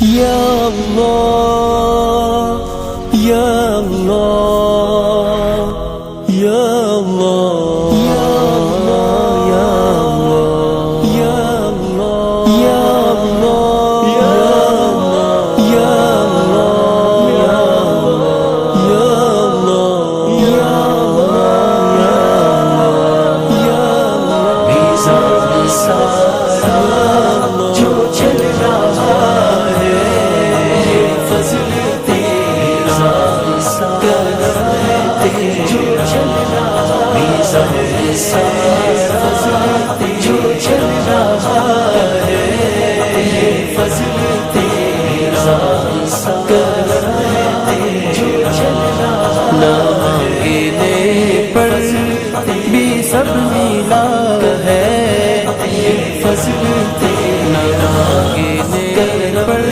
या अल्लाह या अल्लाह या अल्लाह या अल्लाह या अल्लाह या अल्लाह या अल्लाह या अल्लाह या अल्लाह या अल्लाह या अल्लाह या अल्लाह जो चल रहा है फज़ल तेरा करम है जो चल रहा है फज़ल जो चल रहा है फज़ल तेरा करम है जो चल रहा ना मांगने पर भी सब मिला है फज़ल तेरा मांगने पर